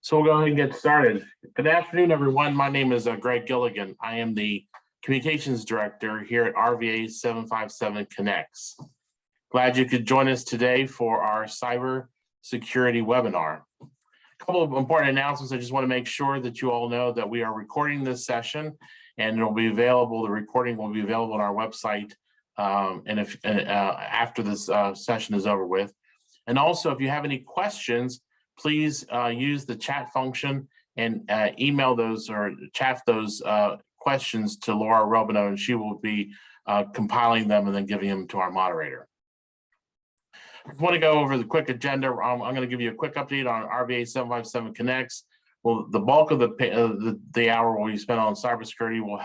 So we'll go ahead and get started. Good afternoon, everyone. My name is Greg Gilligan. I am the Communications Director here at RVA747 Connects. Glad you could join us today for our cybersecurity webinar. A couple of important announcements. I just want to make sure that you all know that we are recording this session and it'll be available. The recording will be available on our website after this session is over with. And also, if you have any questions, please use the chat function and email those or chat those questions to Laura Robino, and she will be compiling them and then giving them to our moderator. I just want to go over the quick agenda. I'm going to give you a quick update on RVA757 Connects. Well, the bulk of the hour will be spent on cybersecurity. We'll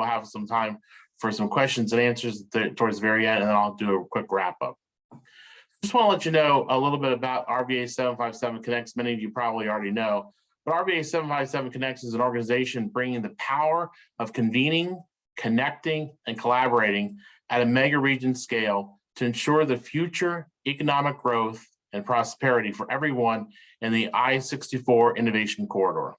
have some time for some questions and answers towards the very end, and then I'll do a quick wrap up. Just want to let you know a little bit about RVA757 Connects. Many of you probably already know, but RVA757 Connects is an organization bringing the power of convening, connecting, and collaborating at a mega region scale to ensure the future economic growth and prosperity for everyone in the I-64 Innovation Corridor.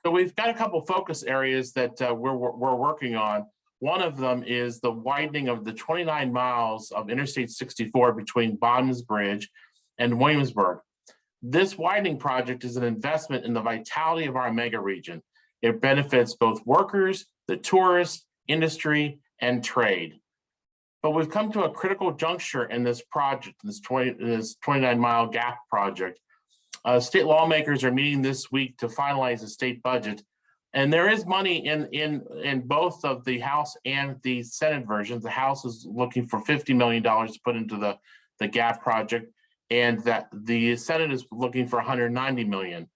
So we've got a couple focus areas that we're working on. One of them is the widening of the 29 miles of Interstate 64 between Bonn's Bridge and Williamsburg. This widening project is an investment in the vitality of our mega region. It benefits both workers, the tourists, industry, and trade. But we've come to a critical juncture in this project, this 29-mile gap project. State lawmakers are meeting this week to finalize the state budget. And there is money in both of the House and the Senate versions. The House is looking for $50 million to put into the GAP project, and that the Senate is looking for $190 million.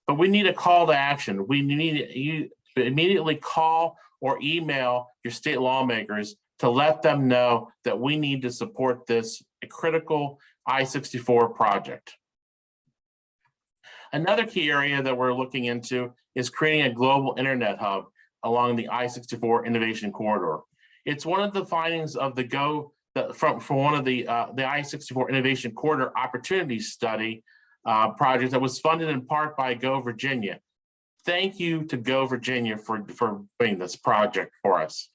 But we need a call to action. We need you to immediately call or email your state lawmakers to let them know that we need to support this critical I-64 project. Another key area that we're looking into is creating a global internet hub along the I-64 Innovation Corridor. It's one of the findings of the from one of the I-64 Innovation Corridor Opportunity Study project that was funded in part by Go Virginia. Thank you to Go Virginia for doing this project for us,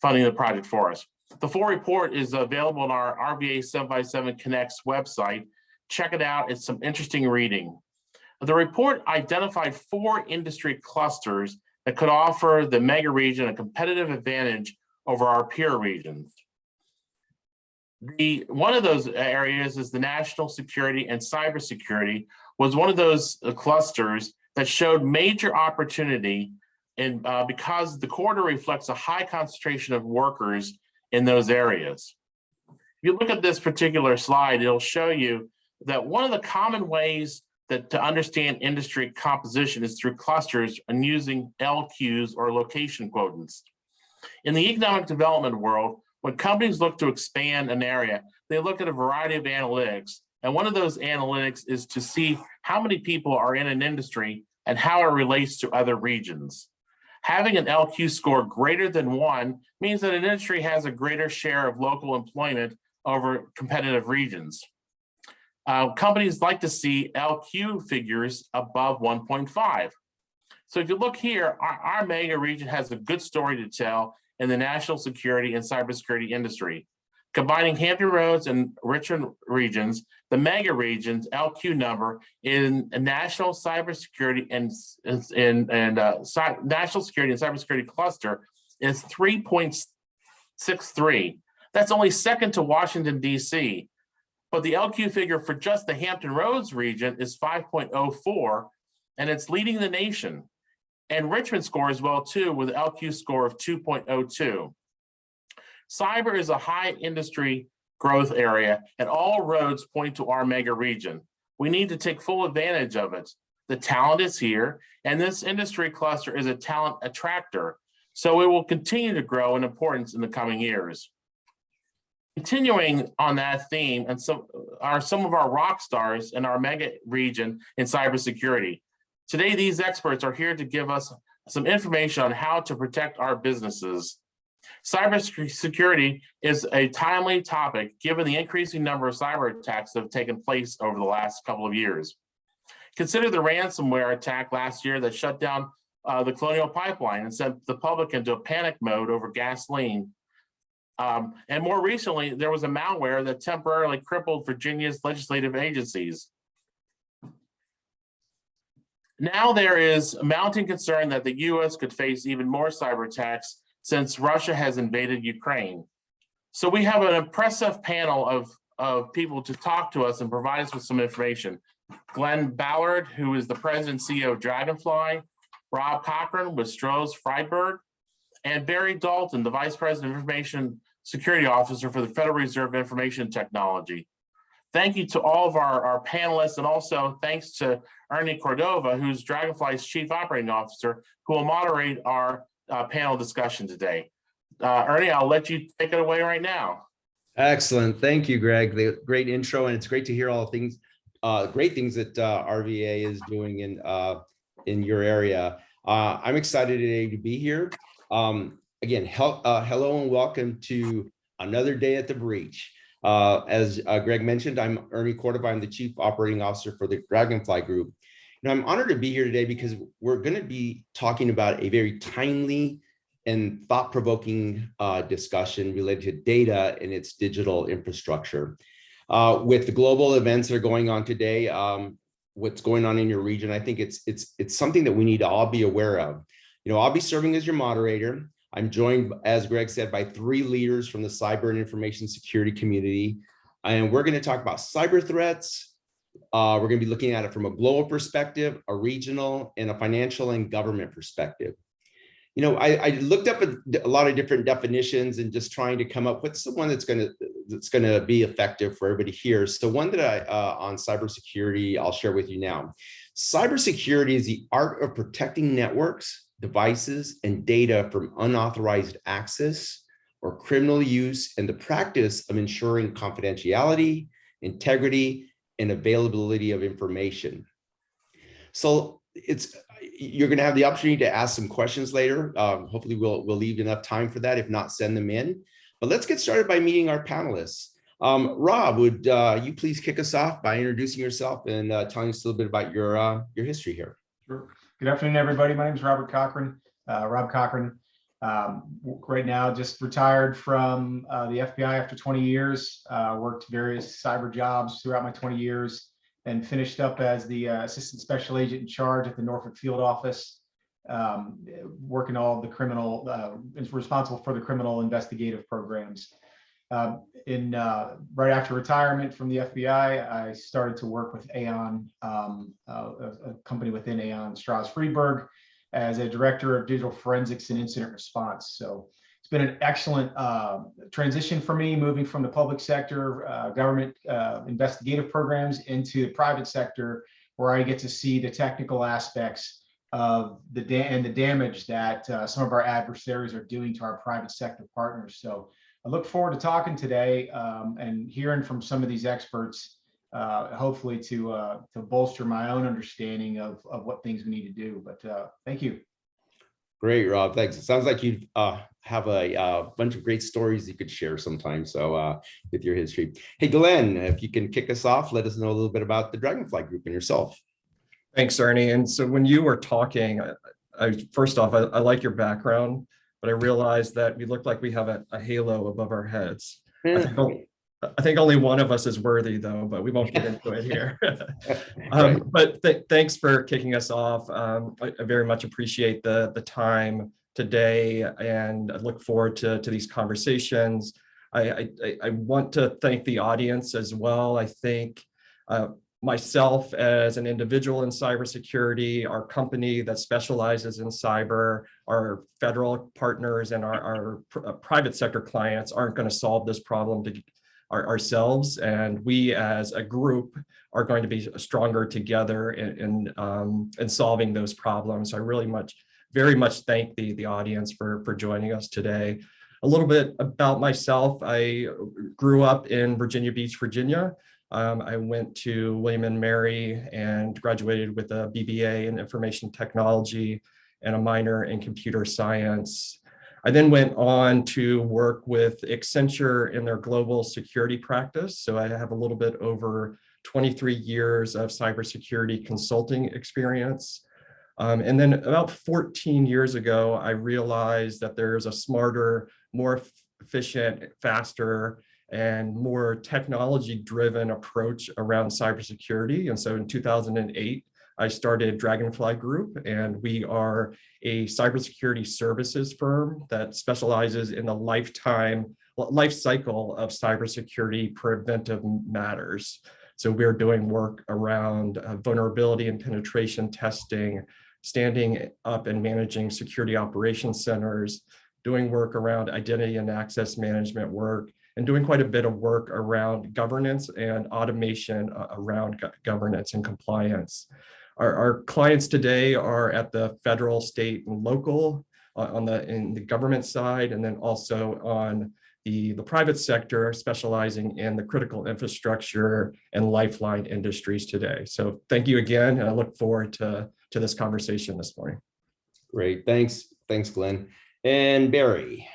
funding the project for us. The full report is available on our RVA757 Connects website. Check it out. It's some interesting reading. The report identified 4 industry clusters that could offer the mega region a competitive advantage over our peer regions. One of those areas is the national security and cybersecurity was one of those clusters that showed major opportunity because the corridor reflects a high concentration of workers in those areas. If you look at this particular slide, it'll show you that one of the common ways to understand industry composition is through clusters and using LQs or location quotient. In the economic development world, when companies look to expand an area, they look at a variety of analytics. And one of those analytics is to see how many people are in an industry and how it relates to other regions. Having an LQ score greater than 1 means that an industry has a greater share of local employment over competitive regions. Companies like to see LQ figures above 1.5. So if you look here, our mega region has a good story to tell in the national security and cybersecurity industry. Combining Hampton Roads and Richmond regions, the mega region's LQ number in national cybersecurity and national security and cybersecurity cluster is 3.63. That's only second to Washington, D.C. But the LQ figure for just the Hampton Roads region is 5.04, and it's leading the nation. And Richmond scores well too with an LQ score of 2.02. Cyber is a high industry growth area, and all roads point to our mega region. We need to take full advantage of it. The talent is here, and this industry cluster is a talent attractor, so it will continue to grow in importance in the coming years. Continuing on that theme, and some of our rock stars in our mega region in cybersecurity. Today, these experts are here to give us some information on how to protect our businesses Cybersecurity is a timely topic given the increasing number of cyber attacks that have taken place over the last couple of years. Consider the ransomware attack last year that shut down the Colonial Pipeline and sent the public into a panic mode over gasoline. And more recently, there was a malware that temporarily crippled Virginia's legislative agencies. Now there is mounting concern that the U.S. could face even more cyber attacks since Russia has invaded Ukraine. So we have an impressive panel of people to talk to us and provide us with some information. Glenn Ballard, who is the president and CEO of Dragonfly, Rob Cochran with Stroh's Freiburg, and Barry Dalton, the vice president of information security officer for the Federal Reserve Information Technology. Thank you to all of our panelists, and also thanks to Ernie Cordova, who's Dragonfly's chief operating officer, who will moderate our panel discussion today. Ernie, I'll let you take it away right now. Excellent. Thank you, Greg. The great intro, and it's great to hear all things, great things that RVA is doing in your area. I'm excited today to be here. Again, hello and welcome to another day at the breach. As Greg mentioned, I'm Ernie Cordova. I'm the Chief Operating Officer for the Dragonfly Group. And I'm honored to be here today because we're going to be talking about a very timely and thought-provoking discussion related to data and its digital infrastructure. With the global events that are going on today, what's going on in your region, I think it's something that we need to all be aware of. You know, I'll be serving as your moderator. I'm joined, as Greg said, by 3 leaders from the cyber and information security community. And we're going to talk about cyber threats. We're going to be looking at it from a global perspective, a regional, and a financial and government perspective. You know, I looked up a lot of different definitions and just trying to come up with the one that's going to be effective for everybody here. So one that on cybersecurity, I'll share with you now. Cybersecurity is the art of protecting networks, devices, and data from unauthorized access or criminal use, and the practice of ensuring confidentiality, integrity, and availability of information. So you're going to have the opportunity to ask some questions later. Hopefully we'll leave enough time for that. If not, send them in. But let's get started by meeting our panelists. Rob, would you please kick us off by introducing yourself and telling us a little bit about your history here? Sure. Good afternoon, everybody. My name is Robert Cochran. Rob Cochran. Right now, just retired from the FBI after 20 years. Worked various cyber jobs throughout my 20 years, and finished up as the assistant special agent in charge at the Norfolk field office, working all of the criminal, responsible for the criminal investigative programs. Right after retirement from the FBI, I started to work with Aon, a company within Aon, Stroh's Freiburg, as a director of digital forensics and incident response. So it's been an excellent transition for me, moving from the public sector, government investigative programs into the private sector, where I get to see the technical aspects of the damage that some of our adversaries are doing to our private sector partners. So I look forward to talking today and hearing from some of these experts, hopefully to bolster my own understanding of what things we need to do. But thank you. Great, Rob. Thanks. It sounds like you have a bunch of great stories you could share sometime. So with your history. Hey, Glenn, if you can kick us off, let us know a little bit about the Dragonfly Group and yourself. Thanks, Ernie. And so when you were talking, first off, I like your background, but I realized that we look like we have a halo above our heads. I think only one of us is worthy, though, but we won't get into it here. But thanks for kicking us off. I very much appreciate the time today, and I look forward to these conversations. I want to thank the audience as well. I think myself as an individual in cybersecurity, our company that specializes in cyber, our federal partners, and our private sector clients aren't going to solve this problem ourselves, and we as a group are going to be stronger together in solving those problems. So I very much thank the audience for joining us today. A little bit about myself. I grew up in Virginia Beach, Virginia. I went to William & Mary and graduated with a BBA in information technology and a minor in computer science. I then went on to work with Accenture in their global security practice. So I have a little bit over 23 years of cybersecurity consulting experience. And then about 14 years ago, I realized that there's a smarter, more efficient, faster, and more technology-driven approach around cybersecurity. And so in 2008, I started Dragonfly Group, and we are a cybersecurity services firm that specializes in the life cycle of cybersecurity preventive matters. So we're doing work around vulnerability and penetration testing, standing up and managing security operations centers, doing work around identity and access management work, and doing quite a bit of work around governance and automation around governance and compliance. Our clients today are at the federal, state, and local in the government side, and then also on the private sector, specializing in the critical infrastructure and lifeline industries today. So thank you again, and I look forward to this conversation this morning. Great, thanks, Glenn. And Barry.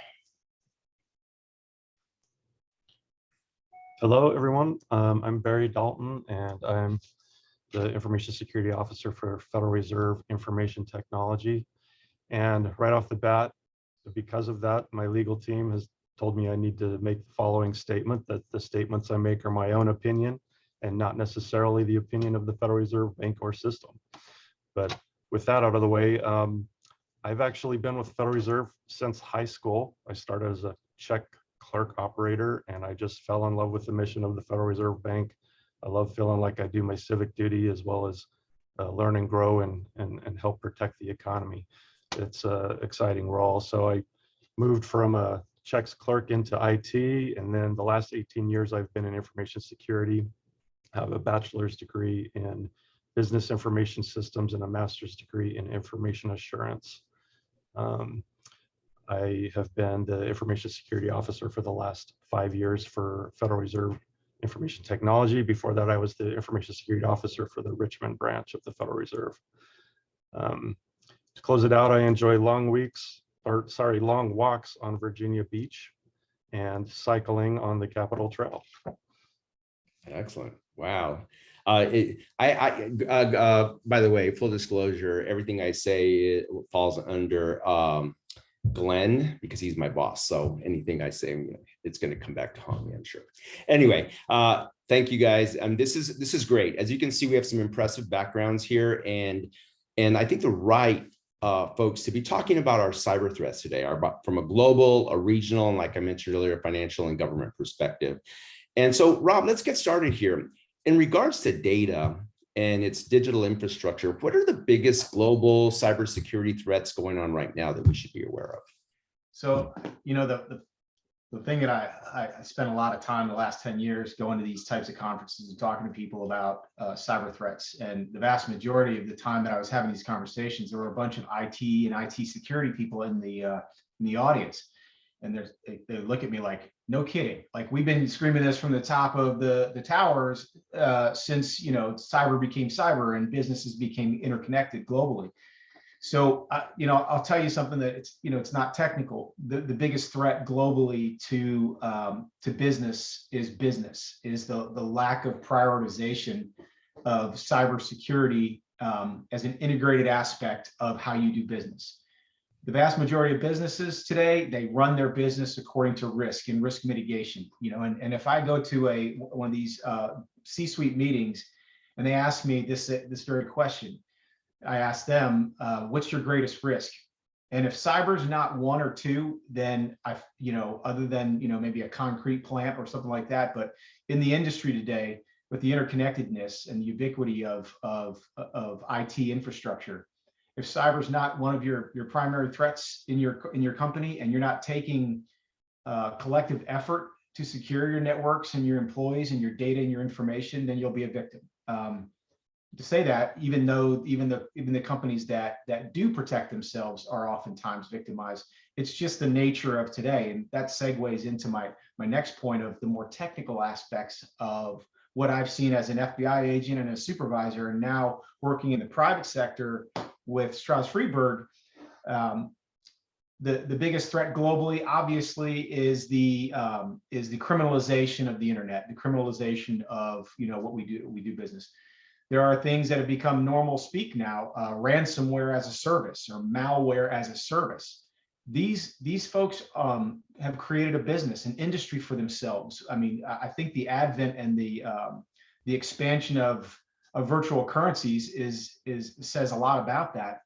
Hello, everyone. I'm Barry Dalton, and I'm the Information Security Officer for Federal Reserve Information Technology. And right off the bat, because of that, my legal team has told me I need to make the following statement, that the statements I make are my own opinion and not necessarily the opinion of the Federal Reserve Bank or system. But with that out of the way, I've actually been with the Federal Reserve since high school. I started as a check clerk operator, and I just fell in love with the mission of the Federal Reserve Bank. I love feeling like I do my civic duty, as well as learn and grow and help protect the economy. It's an exciting role. So I moved from a checks clerk into IT, and then the last 18 years I've been in information security. I have a bachelor's degree in business information systems and a master's degree in information assurance. I have been the information security officer for the last 5 years for Federal Reserve Information Technology. Before that, I was the information security officer for the Richmond branch of the Federal Reserve. To close it out, I enjoy long walks on Virginia Beach and cycling on the Capitol Trail. Excellent. Wow. By the way, full disclosure, everything I say falls under Glenn, because he's my boss. So anything I say, it's going to come back to haunt me, I'm sure. Anyway, thank you guys. This is great. As you can see, we have some impressive backgrounds here, and I think the right folks to be talking about our cyber threats today are from a global, a regional, and like I mentioned earlier, financial and government perspective. And so, Rob, let's get started here. In regards to data and its digital infrastructure, what are the biggest global cybersecurity threats going on right now that we should be aware of? So, the thing that I spent a lot of time the last 10 years going to these types of conferences and talking to people about cyber threats. And the vast majority of the time that I was having these conversations, there were a bunch of IT and IT security people in the audience. And they look at me like, no kidding. Like, we've been screaming this from the top of the towers since, cyber became cyber and businesses became interconnected globally. So, I'll tell you something that it's not technical. The biggest threat globally to business is the lack of prioritization of cybersecurity as an integrated aspect of how you do business. The vast majority of businesses today, they run their business according to risk and risk mitigation. And if I go to one of these C-suite meetings and they ask me this very question, I ask them, what's your greatest risk? And if cyber is not one or two, then other than, maybe a concrete plant or something like that, but in the industry today, with the interconnectedness and the ubiquity of IT infrastructure, if cyber is not one of your primary threats in your company, and you're not taking collective effort to secure your networks and your employees and your data and your information, then you'll be a victim. To say that, even the companies that do protect themselves are oftentimes victimized, it's just the nature of today. And that segues into my next point of the more technical aspects of what I've seen as an FBI agent and a supervisor, and now working in the private sector with Strauss Friedberg. the biggest threat globally, obviously, is the criminalization of the internet, the criminalization of what we do business. There are things that have become normal speak now, ransomware as a service or malware as a service. These folks have created a business, an industry for themselves. I mean, I think the advent and the expansion of virtual currencies says a lot about that.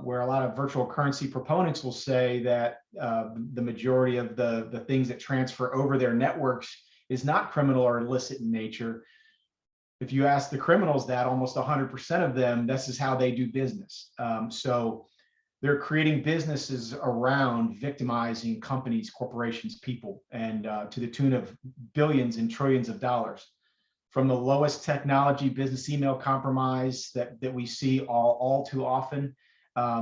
Where a lot of virtual currency proponents will say that the majority of the things that transfer over their networks is not criminal or illicit in nature. If you ask the criminals that, almost 100% of them, this is how they do business. So they're creating businesses around victimizing companies, corporations, people, and to the tune of billions and trillions of dollars. From the lowest technology business email compromise that we see all too often,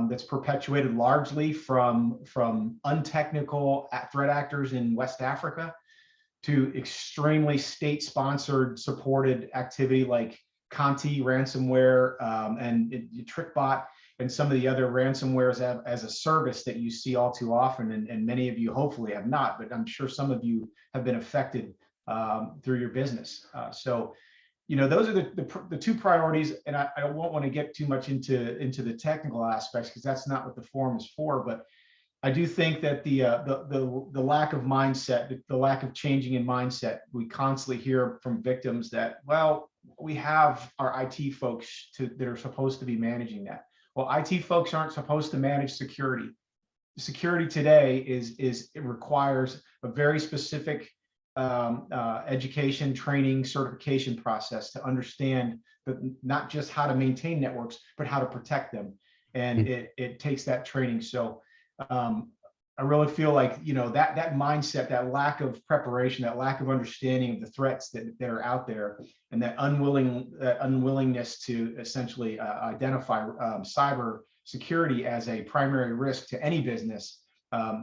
that's perpetuated largely from untechnical threat actors in West Africa, to extremely state-sponsored supported activity like Conti ransomware and TrickBot and some of the other ransomwares as a service that you see all too often, and many of you hopefully have not, but I'm sure some of you have been affected through your business. So those are the two priorities, and I won't want to get too much into the technical aspects, because that's not what the forum is for. But I do think that the lack of mindset, the lack of changing in mindset, we constantly hear from victims that, well, we have our IT folks that are supposed to be managing that. Well, IT folks aren't supposed to manage security. Security today it requires a very specific education, training, certification process to understand that not just how to maintain networks, but how to protect them. And it takes that training. So I really feel like, that mindset, that lack of preparation, that lack of understanding of the threats that are out there, and that unwillingness to essentially identify cyber security as a primary risk to any business,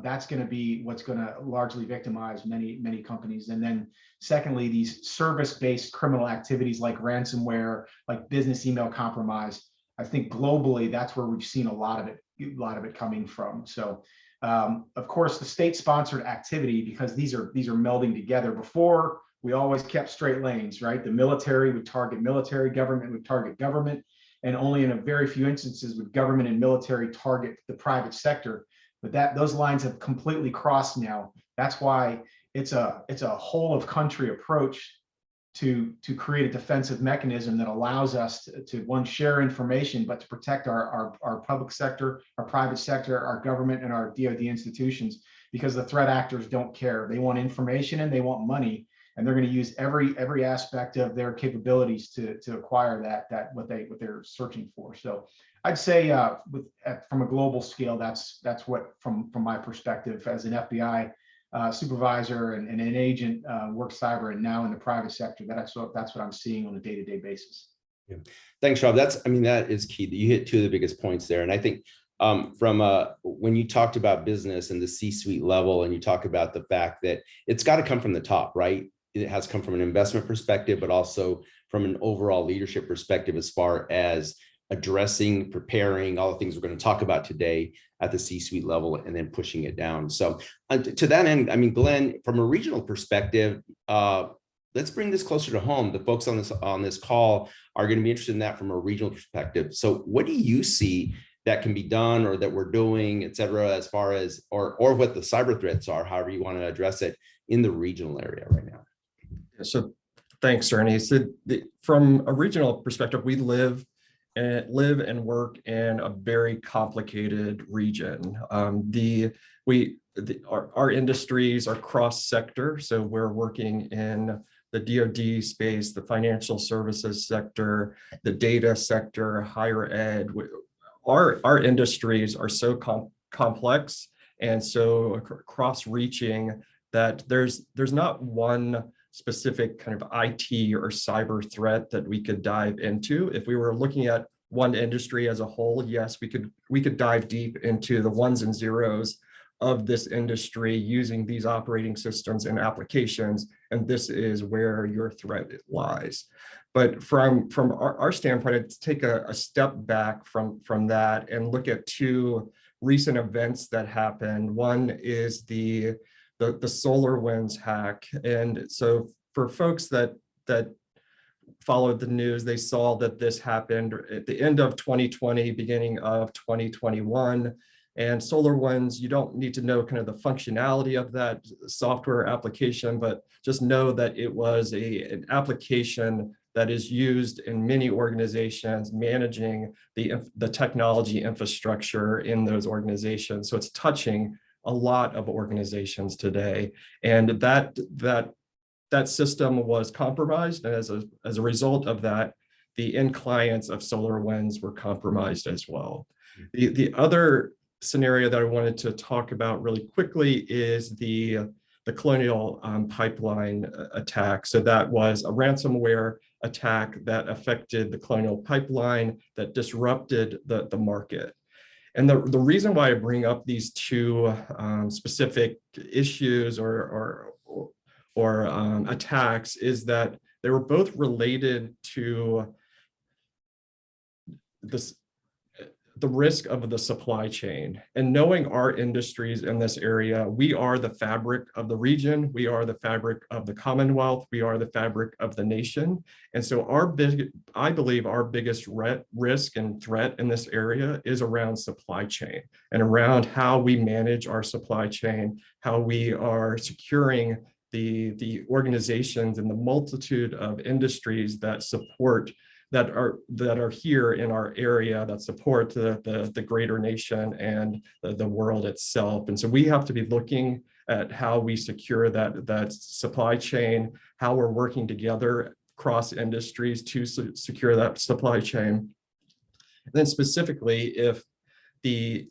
that's going to be what's going to largely victimize many companies. And then secondly, these service-based criminal activities like ransomware, like business email compromise, I think globally that's where we've seen a lot of it coming from. So of course, the state-sponsored activity, because these are melding together. Before, we always kept straight lanes, right? The military would target military, government would target government, and only in a very few instances would government and military target the private sector. But those lines have completely crossed now. That's why it's a whole of country approach to create a defensive mechanism that allows us to one, share information, but to protect our public sector, our private sector, our government, and our DoD institutions, because the threat actors don't care. They want information and they want money, and they're going to use every aspect of their capabilities to acquire that what they're searching for. So I'd say from a global scale, that's what from my perspective as an FBI supervisor and an agent, work cyber, and now in the private sector, that's what I'm seeing on a day-to-day basis. Yeah. Thanks, Rob. That is key. You hit two of the biggest points there. And I think when you talked about business and the C-suite level, and you talk about the fact that it's got to come from the top, right? It has come from an investment perspective, but also from an overall leadership perspective, as far as addressing, preparing, all the things we're going to talk about today at the C-suite level, and then pushing it down. So to that end, I mean, Glenn, from a regional perspective, let's bring this closer to home. The folks on this call are going to be interested in that from a regional perspective. So what do you see that can be done, or that we're doing, et cetera, as far as, or what the cyber threats are, however you want to address it, in the regional area right now? So thanks, Ernie. So from a regional perspective, we live and work in a very complicated region. Our industries are cross-sector, so we're working in the DoD space, the financial services sector, the data sector, higher ed. Our industries are so complex and so cross-reaching that there's not one specific kind of IT or cyber threat that we could dive into. If we were looking at one industry as a whole, yes, we could dive deep into the ones and zeros of this industry using these operating systems and applications, and this is where your threat lies. But from our standpoint, I'd take a step back from that and look at two recent events that happened. One is the SolarWinds hack. And so for folks that followed the news, they saw that this happened at the end of 2020, beginning of 2021. And SolarWinds, you don't need to know kind of the functionality of that software application, but just know that it was an application that is used in many organizations managing the technology infrastructure in those organizations. So it's touching a lot of organizations today. And that system was compromised. And as a result of that, the end clients of SolarWinds were compromised as well. The other scenario that I wanted to talk about really quickly is the Colonial Pipeline attack. So that was a ransomware attack that affected the Colonial Pipeline that disrupted the market. And the reason why I bring up these two specific issues or attacks is that they were both related to the risk of the supply chain. And knowing our industries in this area, we are the fabric of the region, we are the fabric of the Commonwealth, we are the fabric of the nation. And so I believe our biggest risk and threat in this area is around supply chain and around how we manage our supply chain, how we are securing the organizations and the multitude of industries that are here in our area that support the greater nation and the world itself. And so we have to be looking at how we secure that supply chain, how we're working together across industries to secure that supply chain. And then specifically, if the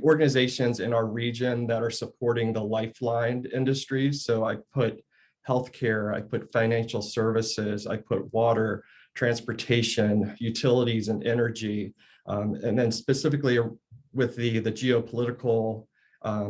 organizations in our region that are supporting the lifeline industries, so I put healthcare, I put financial services, I put water, transportation, utilities, and energy, and then specifically with the geopolitical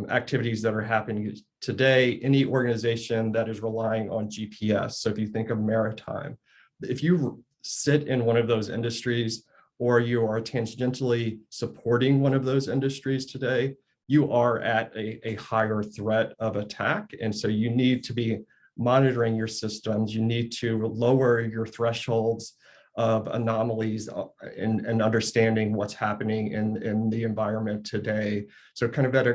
activities that are happening today, any organization that is relying on GPS. So if you think of maritime, if you sit in one of those industries or you are tangentially supporting one of those industries today, you are at a higher threat of attack. And so you need to be monitoring your systems. You need to lower your thresholds of anomalies and understanding what's happening in the environment today. So kind of at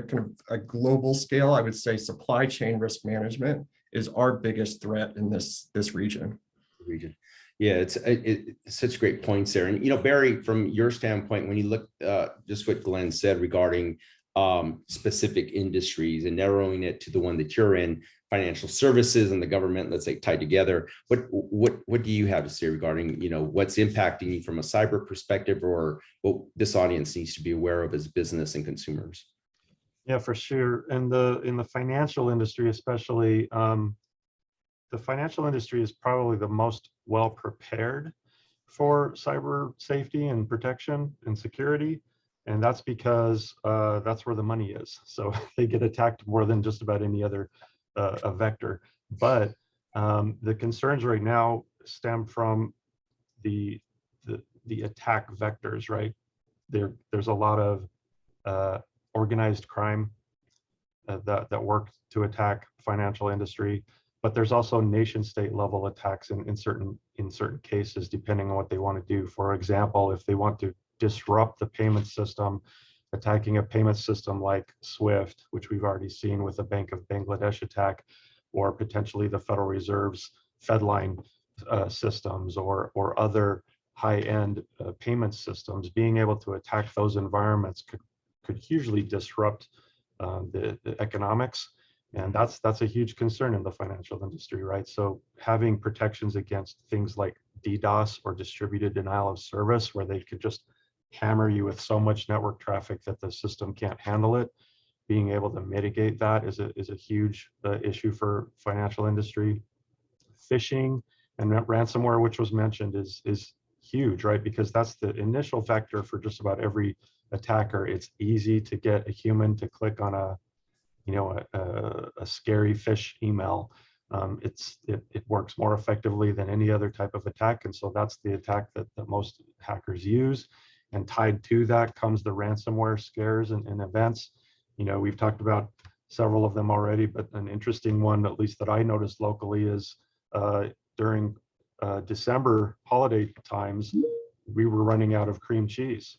a global scale, I would say supply chain risk management is our biggest threat in this region. Yeah, it's such great points there. And, Barry, from your standpoint, when you look just what Glenn said regarding specific industries and narrowing it to the one that you're in, financial services and the government, let's say, tied together, what do you have to say regarding, what's impacting you from a cyber perspective, or what this audience needs to be aware of as business and consumers? Yeah, for sure. And in the financial industry, especially, the financial industry is probably the most well prepared for cyber safety and protection and security. And that's because that's where the money is. So they get attacked more than just about any other vector. But the concerns right now stem from the attack vectors, right? There's a lot of organized crime that work to attack financial industry. But there's also nation state level attacks in certain cases, depending on what they want to do. For example, if they want to disrupt the payment system, attacking a payment system like SWIFT, which we've already seen with the Bank of Bangladesh attack, or potentially the Federal Reserve's Fedline systems or other high-end payment systems, being able to attack those environments could hugely disrupt the economics. And that's a huge concern in the financial industry, right? So having protections against things like DDoS or distributed denial of service, where they could just hammer you with so much network traffic that the system can't handle it, being able to mitigate that is a huge issue for financial industry. Phishing and ransomware, which was mentioned, is huge, right? Because that's the initial factor for just about every attacker. It's easy to get a human to click on a scary phish email. It works more effectively than any other type of attack. And so that's the attack that most hackers use. And tied to that comes the ransomware scares and events. You know, we've talked about several of them already, but an interesting one, at least that I noticed locally, is during December holiday times, we were running out of cream cheese.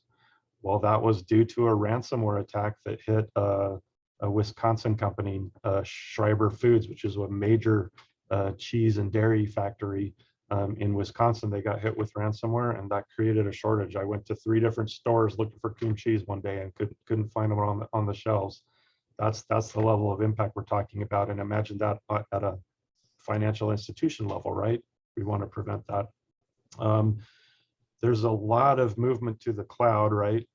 Well, that was due to a ransomware attack that hit a Wisconsin company, Schreiber Foods, which is a major cheese and dairy factory in Wisconsin. They got hit with ransomware, and that created a shortage. I went to 3 different stores looking for cream cheese one day and couldn't find them on the shelves. That's the level of impact we're talking about. And imagine that at a financial institution level, right? We want to prevent that. There's a lot of movement to the cloud, right?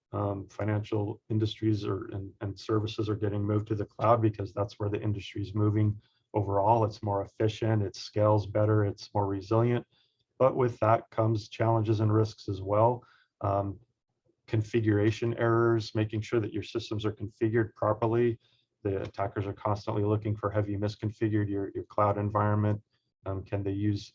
Financial industries and services are getting moved to the cloud because that's where the industry is moving overall. It's more efficient, it scales better, it's more resilient. But with that comes challenges and risks as well. Configuration errors, making sure that your systems are configured properly. The attackers are constantly looking for, have you misconfigured your cloud environment? Can they use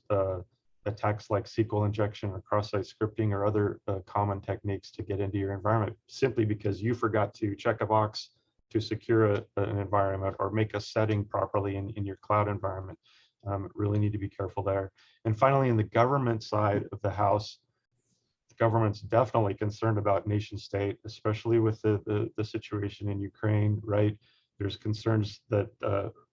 attacks like SQL injection or cross-site scripting or other common techniques to get into your environment simply because you forgot to check a box to secure an environment or make a setting properly in your cloud environment? Really need to be careful there. And finally, in the government side of the house, the government's definitely concerned about nation state, especially with the situation in Ukraine, right? There's concerns that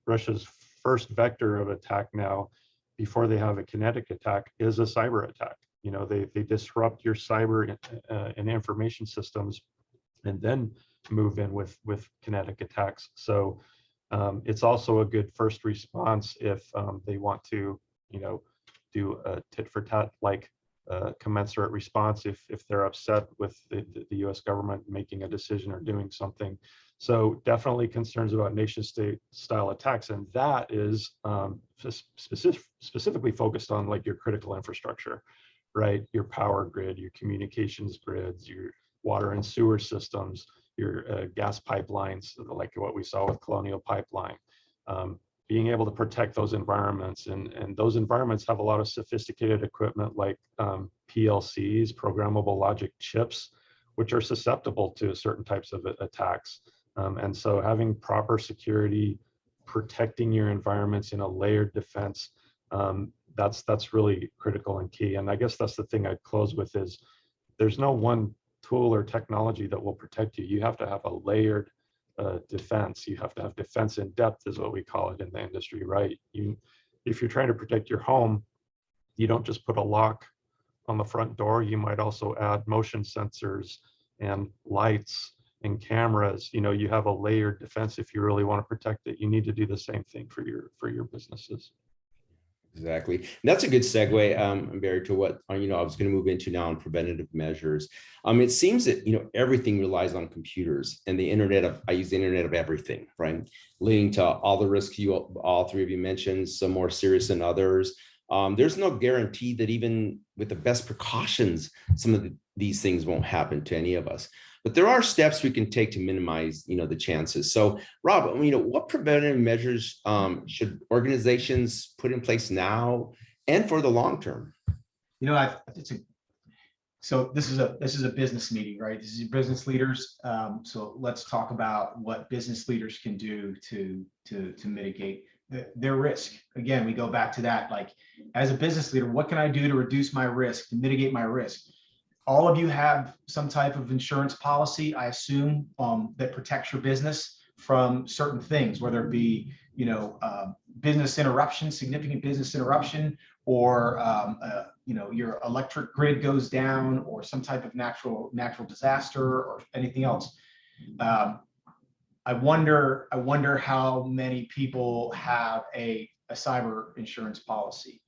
Russia's first vector of attack now, before they have a kinetic attack, is a cyber attack. You know, they disrupt your cyber and information systems and then move in with kinetic attacks. So it's also a good first response if they want to, you know, do a tit for tat like commensurate response if they're upset with the US government making a decision or doing something. So definitely concerns about nation state style attacks. And that is specifically focused on like your critical infrastructure, right? Your power grid, your communications grids, your water and sewer systems, your gas pipelines, like what we saw with Colonial Pipeline. Being able to protect those environments, and those environments have a lot of sophisticated equipment like PLCs, programmable logic chips, which are susceptible to certain types of attacks. And so having proper security, protecting your environments in a layered defense, that's really critical and key. And I guess that's the thing I'd close with is there's no one tool or technology that will protect you. You have to have a layered defense. You have to have defense in depth is what we call it in the industry, right? If you're trying to protect your home, you don't just put a lock on the front door. You might also add motion sensors and lights and cameras. You know, you have a layered defense. If you really want to protect it, you need to do the same thing for your businesses. Exactly. And that's a good segue, Barry, to what I was going to move into now on preventative measures. It seems that everything relies on computers and the I use the internet of everything, right? Leading to all the risks all 3 of you mentioned, some more serious than others. There's no guarantee that even with the best precautions, some of these things won't happen to any of us. But there are steps we can take to minimize, the chances. So, Rob, what preventative measures should organizations put in place now and for the long term? So this is a business meeting, right? This is business leaders. So let's talk about what business leaders can do to mitigate their risk. Again, we go back to that. Like, as a business leader, what can I do to reduce my risk, to mitigate my risk? All of you have some type of insurance policy, I assume, that protects your business from certain things, whether it be, business interruption, significant business interruption, or your electric grid goes down, or some type of natural disaster, or anything else. I wonder how many people have a cyber insurance policy.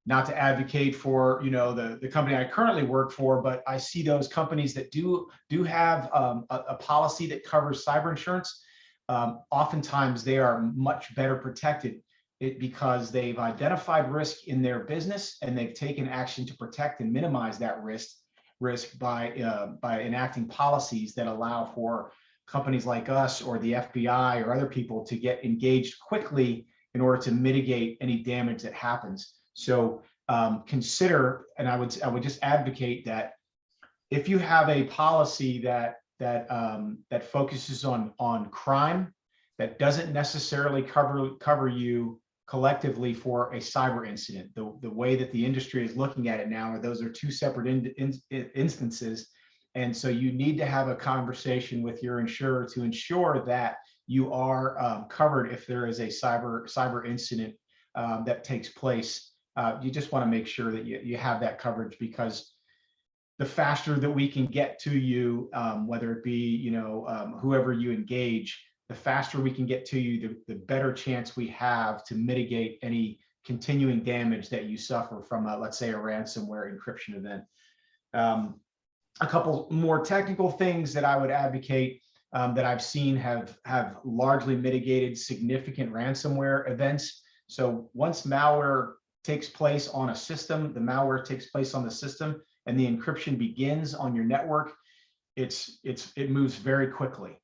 Not to advocate for the company I currently work for, but I see those companies that do have a policy that covers cyber insurance. Oftentimes they are much better protected because they've identified risk in their business and they've taken action to protect and minimize that risk by enacting policies that allow for companies like us or the FBI or other people to get engaged quickly in order to mitigate any damage that happens. So consider, and I would just advocate that if you have a policy that focuses on crime, that doesn't necessarily cover you collectively for a cyber incident. The way that the industry is looking at it now, those are two separate instances. And so you need to have a conversation with your insurer to ensure that you are covered if there is a cyber incident that takes place. You just want to make sure that you have that coverage, because the faster that we can get to you, whether it be whoever you engage, the faster we can get to you, the better chance we have to mitigate any continuing damage that you suffer from, let's say, a ransomware encryption event. A couple more technical things that I would advocate that I've seen have largely mitigated significant ransomware events. So once malware takes place on a system, the malware takes place on the system, and the encryption begins on your network, it moves very quickly.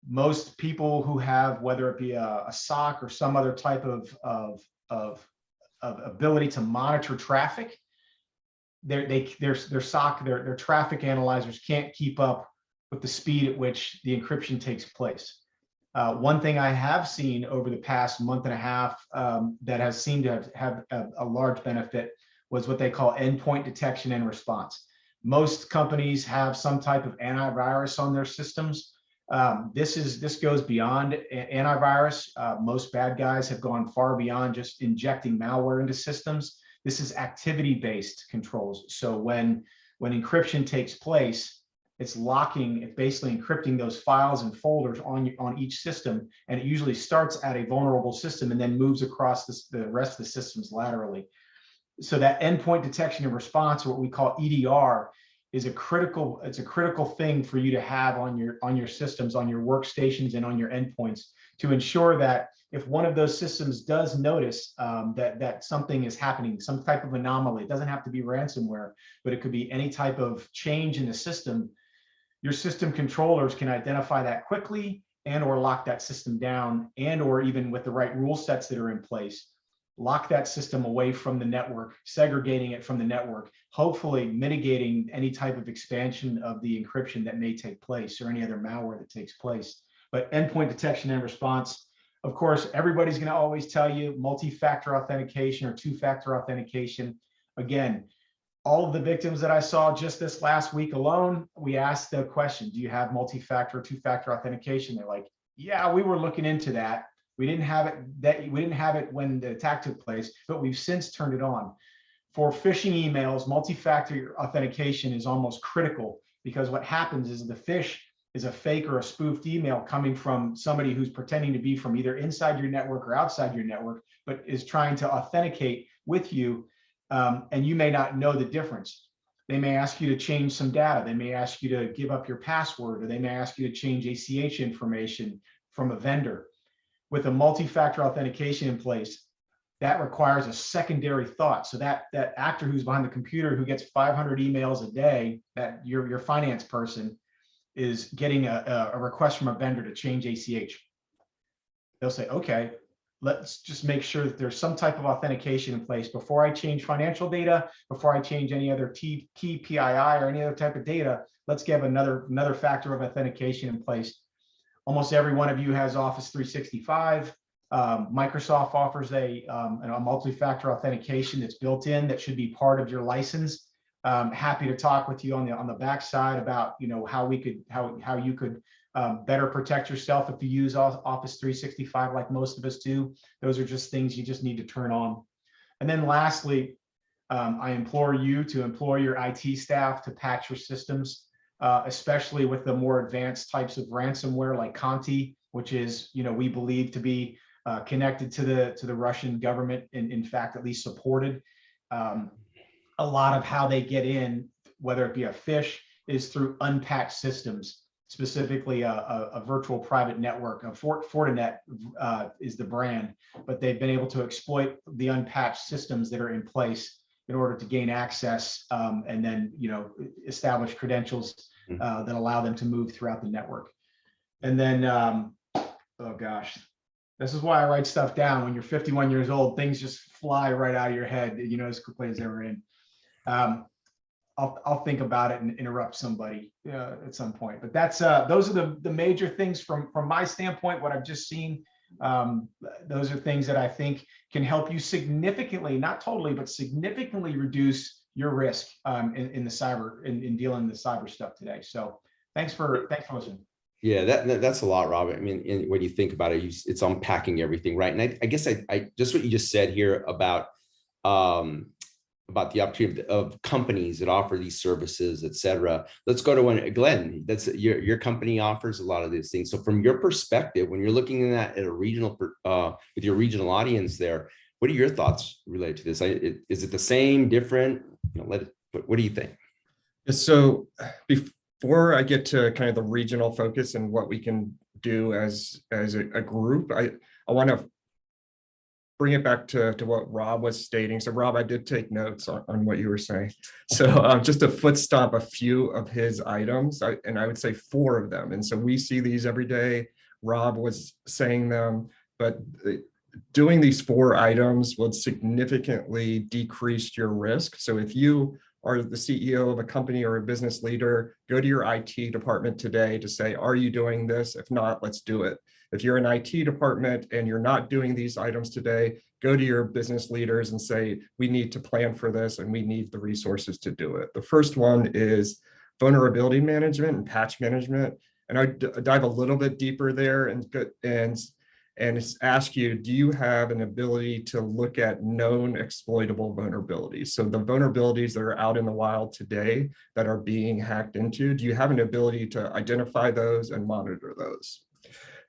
Most people who have, whether it be a SOC or some other type of ability to monitor traffic, their SOC, their traffic analyzers can't keep up with the speed at which the encryption takes place. One thing I have seen over the past month and a half that has seemed to have a large benefit was what they call endpoint detection and response. Most companies have some type of antivirus on their systems. This goes beyond antivirus. Most bad guys have gone far beyond just injecting malware into systems. This is activity-based controls. So when encryption takes place, it's basically encrypting those files and folders on each system, and it usually starts at a vulnerable system and then moves across the rest of the systems laterally. So that endpoint detection and response, or what we call EDR, is a critical thing for you to have on your systems, on your workstations, and on your endpoints, to ensure that if one of those systems does notice that something is happening, some type of anomaly, it doesn't have to be ransomware, but it could be any type of change in the system, your system controllers can identify that quickly and or lock that system down, and or even with the right rule sets that are in place, lock that system away from the network, segregating it from the network, hopefully mitigating any type of expansion of the encryption that may take place or any other malware that takes place. But endpoint detection and response, of course, everybody's going to always tell you multi-factor authentication or two-factor authentication. Again, all of the victims that I saw just this last week alone, we asked the question, do you have multi-factor or two-factor authentication? They're like, yeah, we were looking into that. We didn't have it when the attack took place, but we've since turned it on. For phishing emails, multi-factor authentication is almost critical, because what happens is the phish is a fake or a spoofed email coming from somebody who's pretending to be from either inside your network or outside your network, but is trying to authenticate with you, and you may not know the difference. They may ask you to change some data. They may ask you to give up your password, or they may ask you to change ACH information from a vendor. With a multi-factor authentication in place, that requires a secondary thought. So that actor who's behind the computer, who gets 500 emails a day, that your finance person is getting a request from a vendor to change ACH. They'll say, okay, let's just make sure that there's some type of authentication in place before I change financial data, before I change any other key PII or any other type of data. Let's get another factor of authentication in place. Almost every one of you has Office 365. Microsoft offers a multi-factor authentication that's built in, that should be part of your license. Happy to talk with you on the backside about how you could better protect yourself if you use Office 365 like most of us do. Those are just things you just need to turn on. And then lastly, I implore you to employ your IT staff to patch your systems. Especially with the more advanced types of ransomware like Conti, which is, we believe to be connected to the Russian government, and in fact, at least supported. A lot of how they get in, whether it be a phish, is through unpatched systems, specifically a virtual private network. Fortinet is the brand, but they've been able to exploit the unpatched systems that are in place in order to gain access, and then establish credentials that allow them to move throughout the network. And then, oh gosh, this is why I write stuff down. When you're 51 years old, things just fly right out of your head, as quickly as they were in. I'll think about it and interrupt somebody at some point. But that's those are the major things from my standpoint. What I've just seen, those are things that I think can help you significantly, not totally, but significantly reduce your risk in the cyber in dealing with the cyber stuff today. So thanks for listening. Yeah, that's a lot, Robert. I mean, when you think about it, it's unpacking everything, right? And I guess I just what you just said here about the opportunity of companies that offer these services, et cetera. Let's go to one, Glenn. That's your company offers a lot of these things. So from your perspective, when you're looking at a regional with your regional audience there, what are your thoughts related to this? Is it the same, different? What do you think? So before I get to kind of the regional focus and what we can do as a group, I want to bring it back to what Rob was stating. So Rob, I did take notes on what you were saying. So just to foot stomp a few of his items, and I would say 4 of them. And so we see these every day. Rob was saying them, but doing these 4 items would significantly decrease your risk. So if you are the CEO of a company or a business leader, go to your IT department today to say, are you doing this? If not, let's do it. If you're an IT department and you're not doing these items today, go to your business leaders and say, we need to plan for this and we need the resources to do it. The first one is vulnerability management and patch management. And I dive a little bit deeper there and ask you, do you have an ability to look at known exploitable vulnerabilities? So the vulnerabilities that are out in the wild today that are being hacked into, do you have an ability to identify those and monitor those?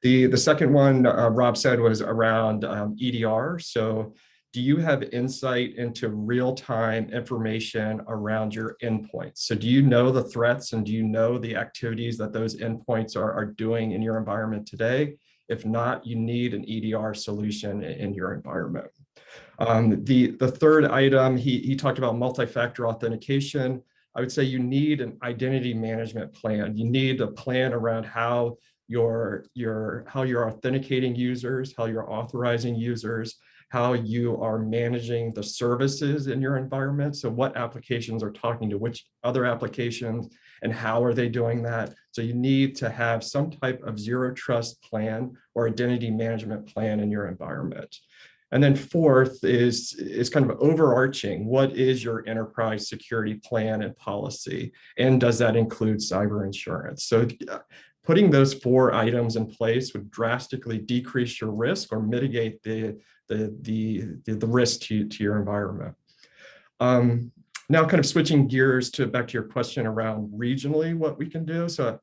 The second one Rob said was around EDR. So do you have insight into real-time information around your endpoints? So do you know the threats and do you know the activities that those endpoints are doing in your environment today? If not, you need an EDR solution in your environment. The third item, he talked about multi-factor authentication. I would say you need an identity management plan. You need a plan around how you're authenticating users, how you're authorizing users, how you are managing the services in your environment. So what applications are talking to which other applications and how are they doing that? So you need to have some type of zero trust plan or identity management plan in your environment. And then fourth is kind of overarching. What is your enterprise security plan and policy? And does that include cyber insurance? So putting those 4 items in place would drastically decrease your risk or mitigate the risk to your environment. Now kind of switching gears back to your question around regionally, what we can do. So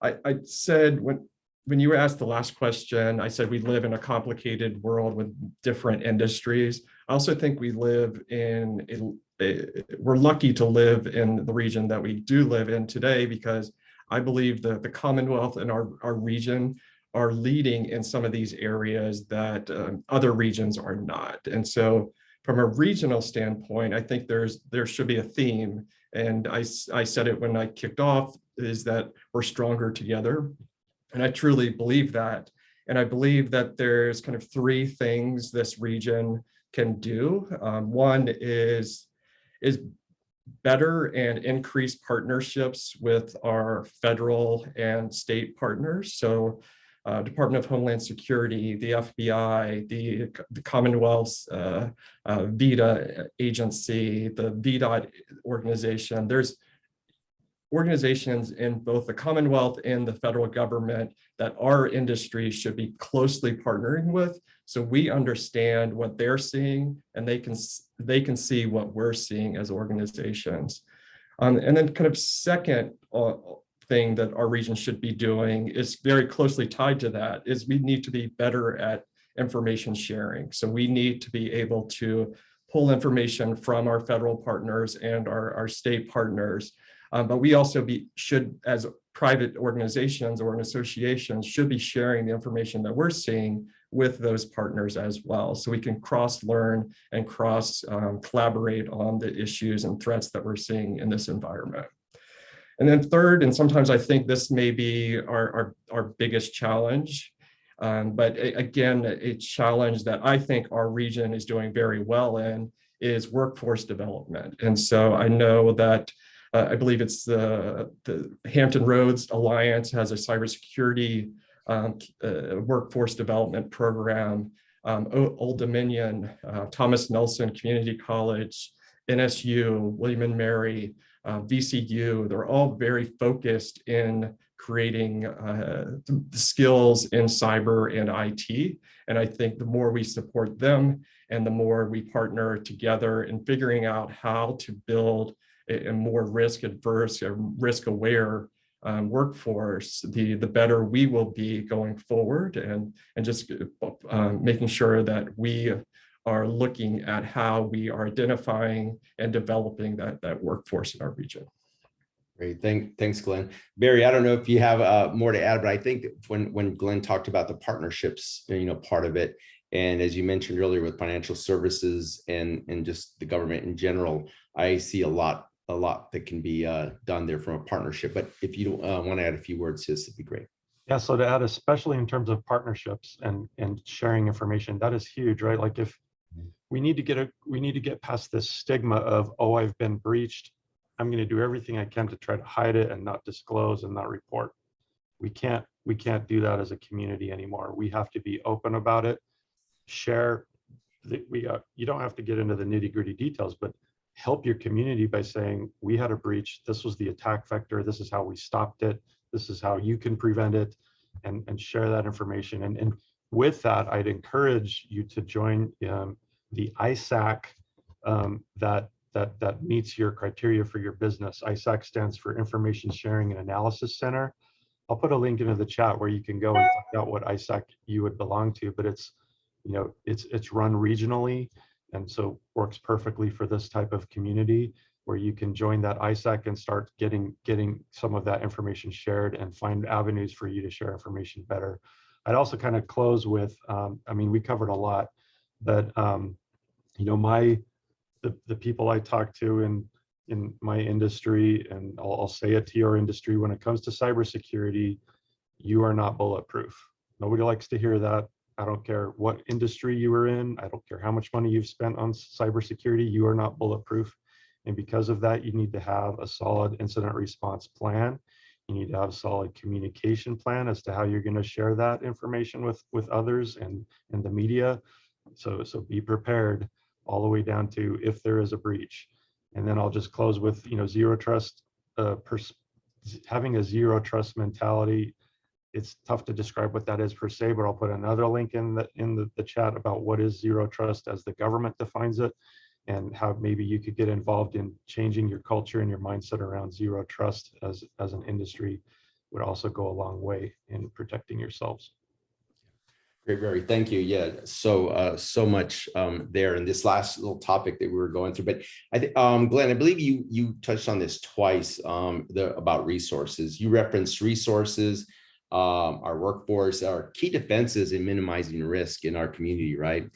I said when you were asked the last question, I said we live in a complicated world with different industries. I also think we live we're lucky to live in the region that we do live in today, because I believe that the Commonwealth and our region are leading in some of these areas that other regions are not. And so from a regional standpoint, I think there should be a theme. And I said it when I kicked off, is that we're stronger together. And I truly believe that. And I believe that there's kind of 3 things this region can do. One is better and increased partnerships with our federal and state partners. So Department of Homeland Security, the FBI, the Commonwealth's VITA agency, the VDOT organization. There's organizations in both the Commonwealth and the federal government that our industry should be closely partnering with, so we understand what they're seeing and they can see what we're seeing as organizations. And then kind of second thing that our region should be doing is very closely tied to that, is we need to be better at information sharing. So we need to be able to pull information from our federal partners and our state partners. But we also should, as private organizations or associations, should be sharing the information that we're seeing with those partners as well. So we can cross-learn and collaborate on the issues and threats that we're seeing in this environment. And then third, and sometimes I think this may be our biggest challenge, but again, a challenge that I think our region is doing very well in is workforce development. And so I know that I believe it's the Hampton Roads Alliance has a cybersecurity workforce development program. Old Dominion, Thomas Nelson Community College, NSU, William and Mary, VCU, they're all very focused in creating the skills in cyber and IT. And I think the more we support them and the more we partner together in figuring out how to build a more risk adverse or risk aware workforce, the better we will be going forward, and just making sure that we are looking at how we are identifying and developing that workforce in our region. Great, thanks, Glenn. Barry, I don't know if you have more to add, but I think when Glenn talked about the partnerships, part of it, and as you mentioned earlier with financial services and just the government in general, I see a lot that can be done there from a partnership. But if you want to add a few words to this, it'd be great. Yeah, so to add, especially in terms of partnerships and sharing information, that is huge, right? Like if we need to get past this stigma of, oh, I've been breached, I'm going to do everything I can to try to hide it and not disclose and not report. We can't do that as a community anymore. We have to be open about it. Share. You don't have to get into the nitty-gritty details, but help your community by saying, we had a breach. This was the attack vector. This is how we stopped it. This is how you can prevent it, and share that information. And with that, I'd encourage you to join the ISAC that meets your criteria for your business. ISAC stands for Information Sharing and Analysis Center. I'll put a link into the chat where you can go and find out what ISAC you would belong to, but it's run regionally, and so works perfectly for this type of community where you can join that ISAC and start getting some of that information shared and find avenues for you to share information better. I'd also kind of close with, we covered a lot, but the people I talk to in my industry, and I'll say it to your industry, when it comes to cybersecurity, you are not bulletproof. Nobody likes to hear that. I don't care what industry you are in. I don't care how much money you've spent on cybersecurity. You are not bulletproof. And because of that, you need to have a solid incident response plan. You need to have a solid communication plan as to how you're going to share that information with others and the media. So be prepared all the way down to if there is a breach. And then I'll just close with, zero trust, having a zero trust mentality. It's tough to describe what that is per se, but I'll put another link in the chat about what is zero trust as the government defines it, and how maybe you could get involved in changing your culture and your mindset around zero trust as an industry would also go a long way in protecting yourselves. Great, Barry. Thank you. Yeah, so much there in this last little topic that we were going through. But I think, Glenn, I believe you touched on this twice about resources. You referenced resources, our workforce, our key defenses in minimizing risk in our community, right?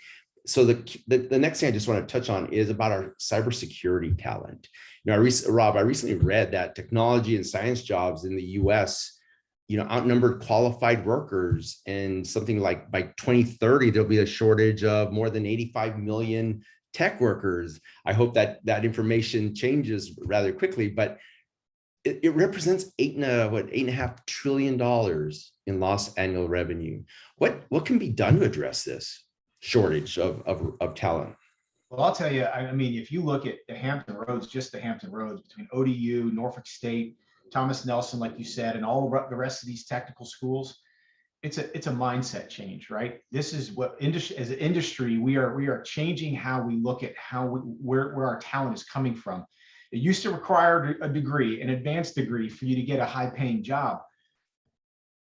So the next thing I just want to touch on is about our cybersecurity talent. Rob, I recently read that technology and science jobs in the U.S. outnumbered qualified workers, and something like by 2030, there'll be a shortage of more than 85 million tech workers. I hope that information changes rather quickly, but it represents $8.5 trillion in lost annual revenue. What can be done to address this shortage of talent? Well, I'll tell you, if you look at the Hampton Roads, just the Hampton Roads between ODU, Norfolk State, Thomas Nelson, like you said, and all the rest of these technical schools, it's a mindset change, right? This is what as an industry, we are changing how we look at where our talent is coming from. It used to require a degree, an advanced degree, for you to get a high-paying job.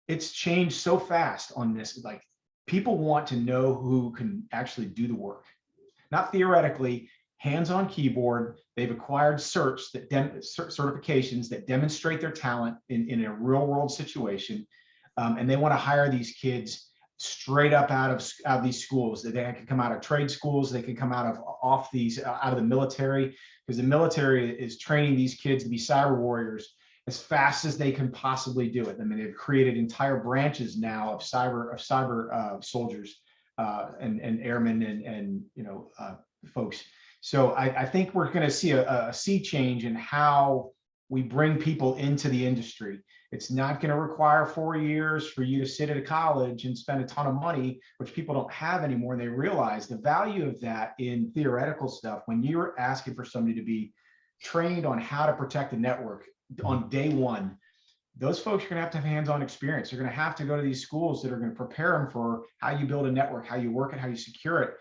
It's changed so fast on this. Like, people want to know who can actually do the work, not theoretically. Hands-on keyboard. They've acquired certifications that demonstrate their talent in a real-world situation, and they want to hire these kids straight up out of these schools. They can come out of trade schools. They can come out of the military, because the military is training these kids to be cyber warriors as fast as they can possibly do it. They've created entire branches now of cyber soldiers and airmen and folks. So I think we're going to see a sea change in how we bring people into the industry. It's not going to require 4 years for you to sit at a college and spend a ton of money, which people don't have anymore. And they realize the value of that in theoretical stuff. When you're asking for somebody to be trained on how to protect a network on day one, those folks are going to have hands-on experience. They're going to have to go to these schools that are going to prepare them for how you build a network, how you work it, how you secure it.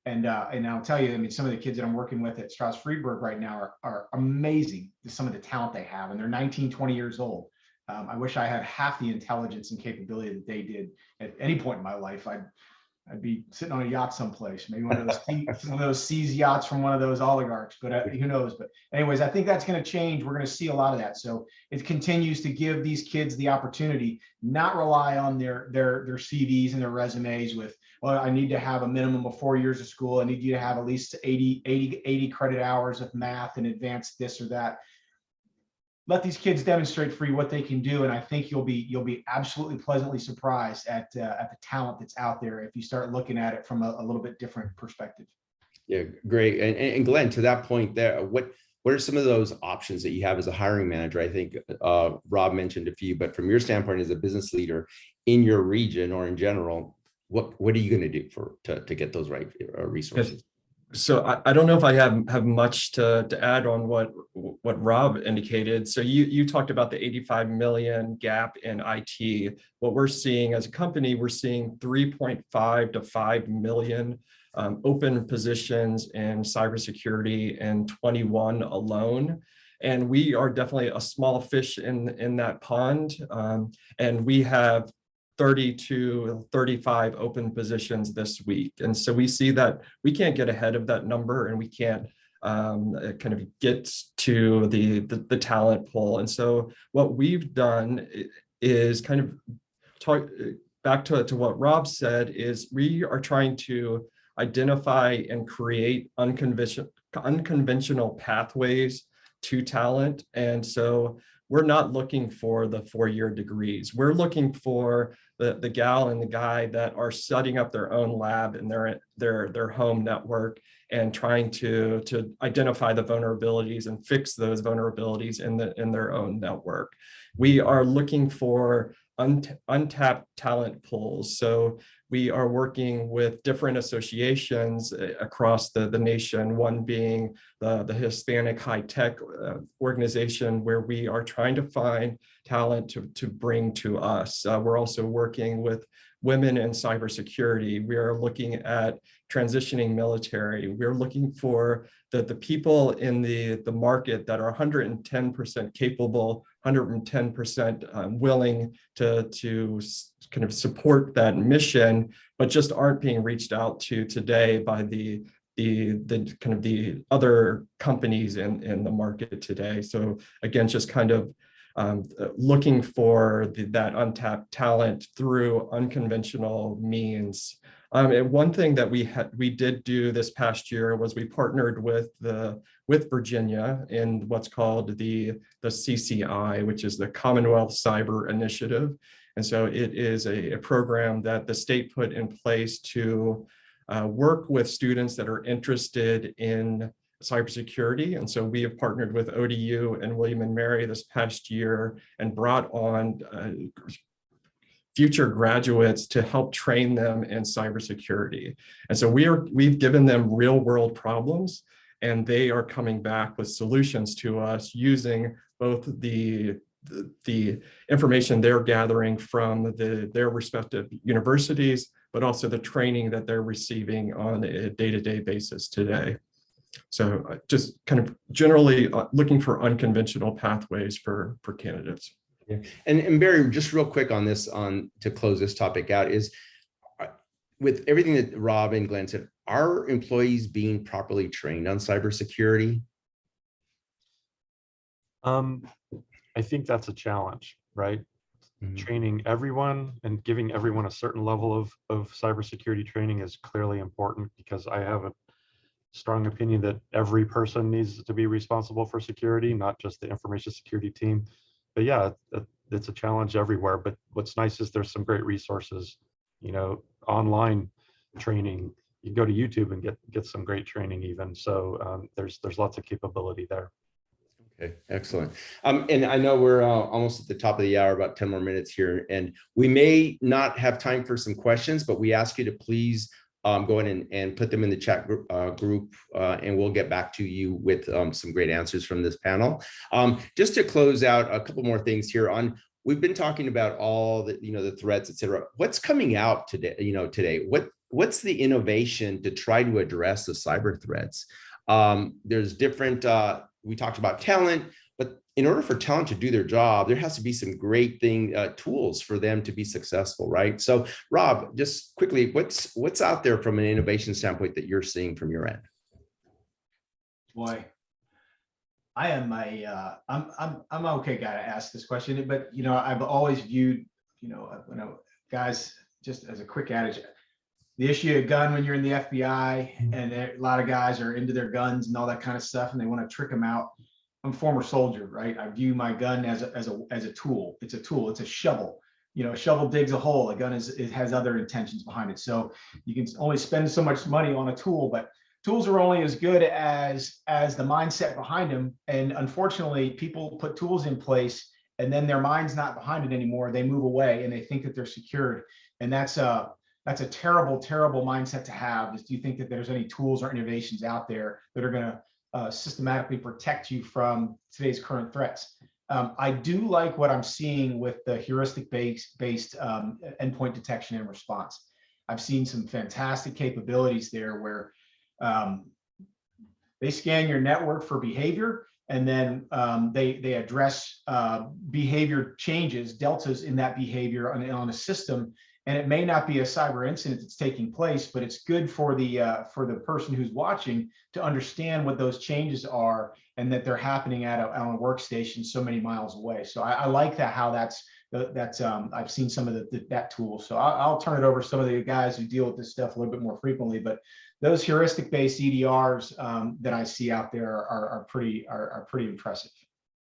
And I'll tell you, I mean, some of the kids that I'm working with at Strauss-Friedberg right now are amazing, some of the talent they have, and they're 19, 20 years old. I wish I had half the intelligence and capability that they did at any point in my life. I'd be sitting on a yacht someplace, maybe one of those seas yachts from one of those oligarchs, but who knows? But anyways, I think that's going to change. We're going to see a lot of that. So it continues to give these kids the opportunity, not rely on their CVs and their resumes with, well, I need to have a minimum of 4 years of school. I need you to have at least 80 credit hours of math and advanced this or that. Let these kids demonstrate for you what they can do, and I think you'll be absolutely pleasantly surprised at the talent that's out there if you start looking at it from a little bit different perspective. Yeah, great. And Glenn, to that point there, what are some of those options that you have as a hiring manager? I think Rob mentioned a few, but from your standpoint as a business leader in your region or in general, what are you going to do to get those right resources? So I don't know if I have much to add on what Rob indicated. So you talked about the 85 million gap in IT. What we're seeing as a company, we're seeing 3.5 to 5 million open positions in cybersecurity in 21 alone. And we are definitely a small fish in that pond. And we have 30 to 35 open positions this week. And so we see that we can't get ahead of that number, and we can't kind of get to the talent pool. And so what we've done is kind of talk back to what Rob said, is we are trying to identify and create unconventional pathways to talent. And so we're not looking for the 4-year degrees. We're looking for the gal and the guy that are setting up their own lab in their home network and trying to identify the vulnerabilities and fix those vulnerabilities in their own network. We are looking for untapped talent pools. So we are working with different associations across the nation, one being the Hispanic High Tech organization, where we are trying to find talent to bring to us. We're also working with women in cybersecurity. We are looking at transitioning military. We're looking for the people in the market that are 110% capable, 110% willing to kind of support that mission, but just aren't being reached out to today by the kind of the other companies in the market today. So again, just kind of looking for that untapped talent through unconventional means. And one thing that we did do this past year was we partnered with Virginia in what's called the CCI, which is the Commonwealth Cyber Initiative. And so it is a program that the state put in place to work with students that are interested in cybersecurity. And so we have partnered with ODU and William and Mary this past year and brought on future graduates to help train them in cybersecurity. And so we've given them real world problems, and they are coming back with solutions to us using both the information they're gathering from their respective universities, but also the training that they're receiving on a day-to-day basis today. So just kind of generally looking for unconventional pathways for candidates. Yeah. And Barry, just real quick on this, to close this topic out, is with everything that Rob and Glenn said, are employees being properly trained on cybersecurity? I think that's a challenge, right? Mm-hmm. Training everyone and giving everyone a certain level of cybersecurity training is clearly important, because I have a strong opinion that every person needs to be responsible for security, not just the information security team. But yeah, it's a challenge everywhere. But what's nice is there's some great resources, online training. You can go to YouTube and get some great training even. So there's lots of capability there. Okay, excellent. And I know we're almost at the top of the hour, about 10 more minutes here, and we may not have time for some questions, but we ask you to please go in and put them in the chat group, and we'll get back to you with some great answers from this panel. Just to close out, a couple more things here on. We've been talking about all the, the threats, et cetera. What's coming out today? Today, what's the innovation to try to address the cyber threats? There's different. We talked about talent, but in order for talent to do their job, there has to be some great tools for them to be successful, right? So, Rob, just quickly, what's out there from an innovation standpoint that you're seeing from your end? Boy, I am I'm an okay guy to ask this question, but I've always viewed guys, just as a quick adage, the issue of gun when you're in the FBI, and a lot of guys are into their guns and all that kind of stuff, and they want to trick them out. I'm a former soldier, right? I view my gun as a tool. It's a tool. It's a shovel. A shovel digs a hole. A gun has other intentions behind it. So you can only spend so much money on a tool, but tools are only as good as the mindset behind them. And unfortunately, people put tools in place, and then their mind's not behind it anymore. They move away and they think that they're secured, and that's a terrible, terrible mindset to have. Is do you think that there's any tools or innovations out there that are going to systematically protect you from today's current threats? I do like what I'm seeing with the heuristic-based endpoint detection and response. I've seen some fantastic capabilities there where they scan your network for behavior, and then they address behavior changes, deltas in that behavior on a system. And it may not be a cyber incident that's taking place, but it's good for the person who's watching to understand what those changes are, and that they're happening on a workstation so many miles away. So I like that, how that's I've seen some of that tool. So I'll turn it over to some of the guys who deal with this stuff a little bit more frequently. But those heuristic-based EDRs that I see out there are pretty impressive.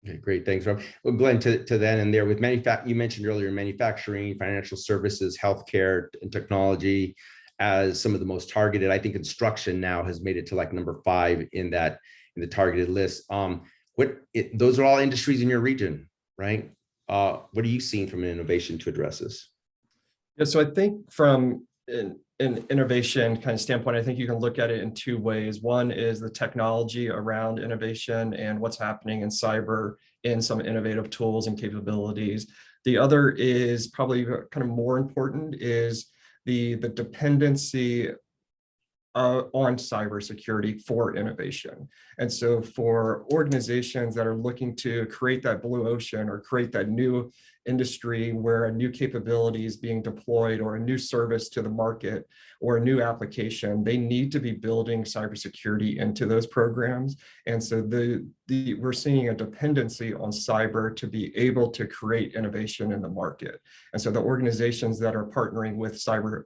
Okay, great. Thanks, Rob. Well, Glenn, to that and there with you mentioned earlier manufacturing, financial services, healthcare, and technology as some of the most targeted. I think construction now has made it to like number 5 in the targeted list. Those are all industries in your region, right? What are you seeing from an innovation to address this? Yeah, so I think from an innovation kind of standpoint, I think you can look at it in 2 ways. One is the technology around innovation and what's happening in cyber in some innovative tools and capabilities. The other is probably kind of more important is the dependency on cybersecurity for innovation. And so for organizations that are looking to create that blue ocean or create that new industry where a new capability is being deployed or a new service to the market or a new application, they need to be building cybersecurity into those programs. And so we're seeing a dependency on cyber to be able to create innovation in the market. And so the organizations that are partnering with cyber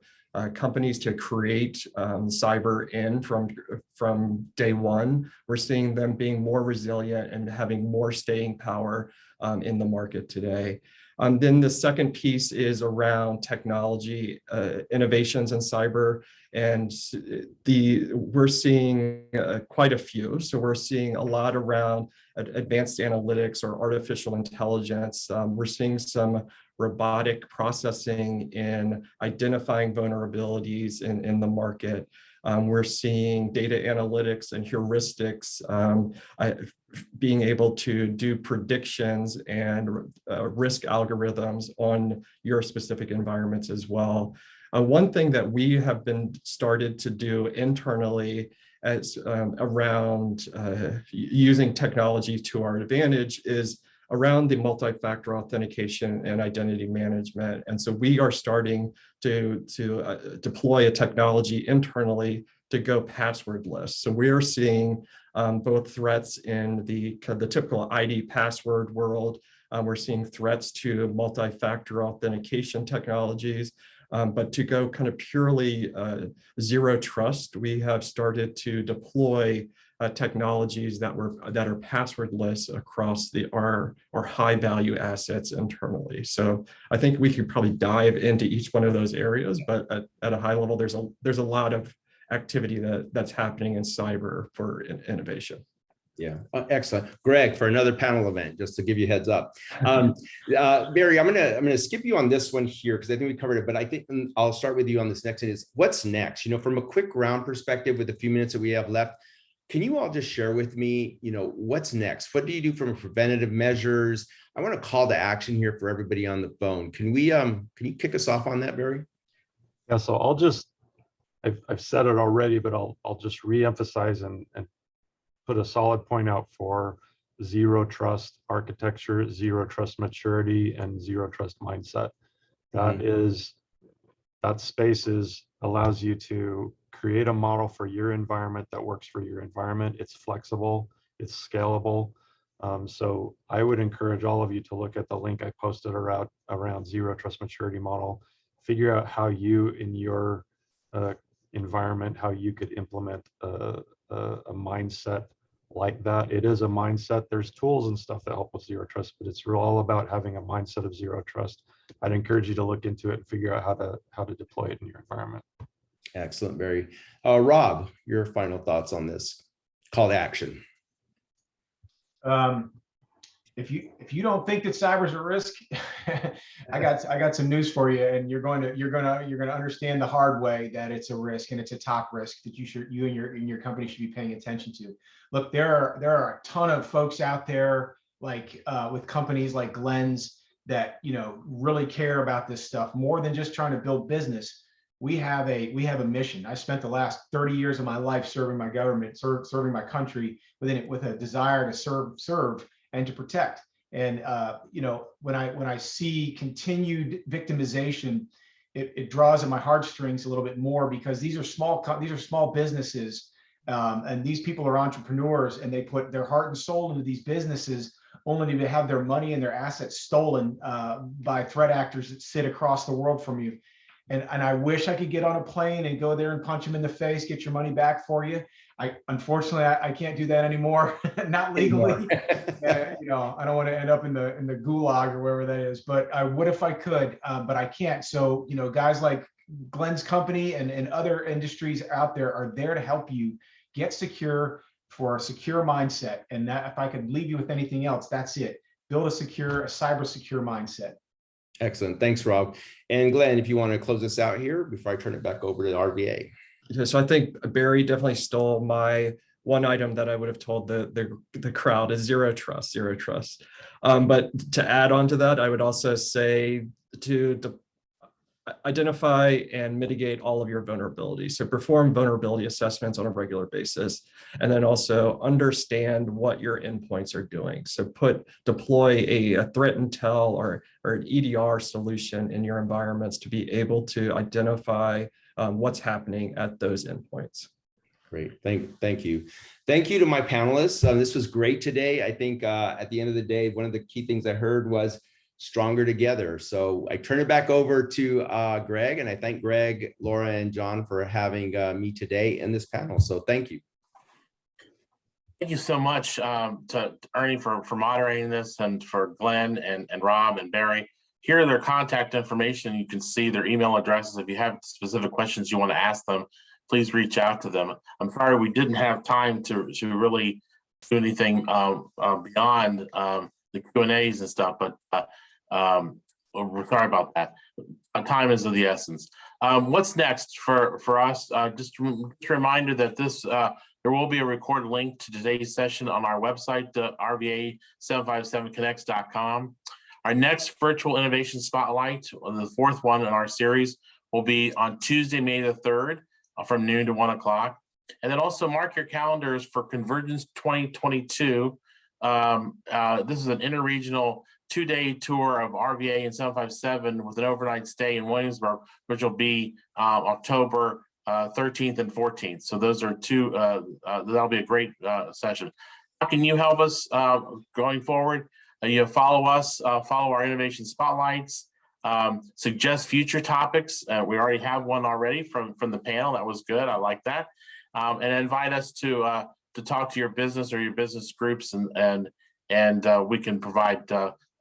companies to create cyber in from day one, we're seeing them being more resilient and having more staying power in the market today. Then the second piece is around technology innovations in cyber, and we're seeing quite a few. So we're seeing a lot around advanced analytics or artificial intelligence. We're seeing some robotic processing in identifying vulnerabilities in the market. We're seeing data analytics and heuristics, being able to do predictions and risk algorithms on your specific environments as well. One thing that we have been started to do internally as around using technology to our advantage is around the multi-factor authentication and identity management. And so we are starting to deploy a technology internally to go passwordless. So we are seeing both threats in the typical ID password world. We're seeing threats to multi-factor authentication technologies. But to go kind of purely zero trust, we have started to deploy technologies that are passwordless across our high value assets internally. So I think we could probably dive into each one of those areas, but at a high level, there's a lot of activity that's happening in cyber for innovation. Yeah, excellent. Greg, for another panel event, just to give you a heads up. Barry, I'm gonna skip you on this one here because I think we covered it, but I think I'll start with you on this next one is what's next? You know, from a quick round perspective with the few minutes that we have left, can you all just share with me, you know, what's next? What do you do from preventative measures? I want to call to action here for everybody on the phone. Can you kick us off on that, Barry? Yeah, so I've said it already, but I'll just reemphasize and put a solid point out for zero trust architecture, zero trust maturity, and zero trust mindset. That space allows you to create a model for your environment that works for your environment. It's flexible, it's scalable. So I would encourage all of you to look at the link I posted around zero trust maturity model, figure out how you in your environment, how you could implement a mindset like that. It is a mindset. There's tools and stuff that help with zero trust, but it's all about having a mindset of zero trust. I'd encourage you to look into it and figure out how to deploy it in your environment. Excellent, Barry. Rob, your final thoughts on this call to action. If you don't think that cyber's a risk, I got some news for you, and you're gonna understand the hard way that it's a risk, and it's a top risk that you and your company should be paying attention to. Look, there are a ton of folks out there like with companies like Glenn's that really care about this stuff more than just trying to build business. We have a mission. I spent the last 30 years of my life serving my government, serving my country with a desire to serve and to protect. And when I see continued victimization, it draws at my heartstrings a little bit more, because these are small businesses, and these people are entrepreneurs, and they put their heart and soul into these businesses, only to have their money and their assets stolen by threat actors that sit across the world from you. And I wish I could get on a plane and go there and punch them in the face, get your money back for you. Unfortunately, I can't do that anymore, not legally. I don't want to end up in the gulag or wherever that is, but I would if I could, but I can't. So, guys like Glenn's company and other industries out there are there to help you get secure for a secure mindset. And that, if I could leave you with anything else, that's it. Build a cyber secure mindset. Excellent. Thanks, Rob. And Glenn, if you want to close us out here before I turn it back over to the RVA. Yeah, so I think Barry definitely stole my one item that I would have told the crowd is zero trust. But to add on to that, I would also say to identify and mitigate all of your vulnerabilities. So perform vulnerability assessments on a regular basis, and then also understand what your endpoints are doing. So deploy a threat intel or an EDR solution in your environments to be able to identify what's happening at those endpoints. Great. Thank you. Thank you to my panelists. This was great today. I think at the end of the day, one of the key things I heard was stronger together. So I turn it back over to Greg, and I thank Greg, Laura, and John for having me today in this panel. So thank you. Thank you so much to Ernie for moderating this, and for Glenn and Rob and Barry. Here are their contact information. You can see their email addresses. If you have specific questions you want to ask them, please reach out to them. I'm sorry we didn't have time to really do anything beyond the Q&As and stuff, but we're sorry about that. Time is of the essence. What's next for us? Just a reminder that there will be a recorded link to today's session on our website, RVA747connects.com. Our next virtual innovation spotlight, the fourth one in our series, will be on Tuesday, May the 3rd, from noon to 1 o'clock. And then also mark your calendars for Convergence 2022. This is an interregional 2-day tour of RVA and 757 with an overnight stay in Williamsburg, which will be October 13th and 14th. So those are two, that'll be a great session. How can you help us going forward? Follow us, follow our innovation spotlights, suggest future topics. We already have one already from the panel. That was good. I like that. And invite us to talk to your business or your business groups, and we can provide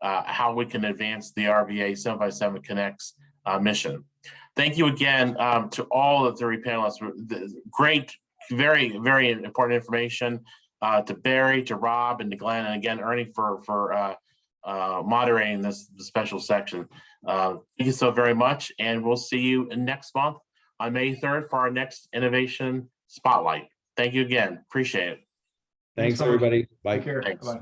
how we can advance the RVA 757 Connects mission. Thank you again to all the three panelists. Great, very, very important information. to Barry, to Rob, and to Glenn, and again, Ernie for moderating this special section. Thank you so very much, and we'll see you next month on May 3rd for our next Innovation Spotlight. Thank you again. Appreciate it. Thanks, so much. everybody. Bye. Take care. Thanks. Bye.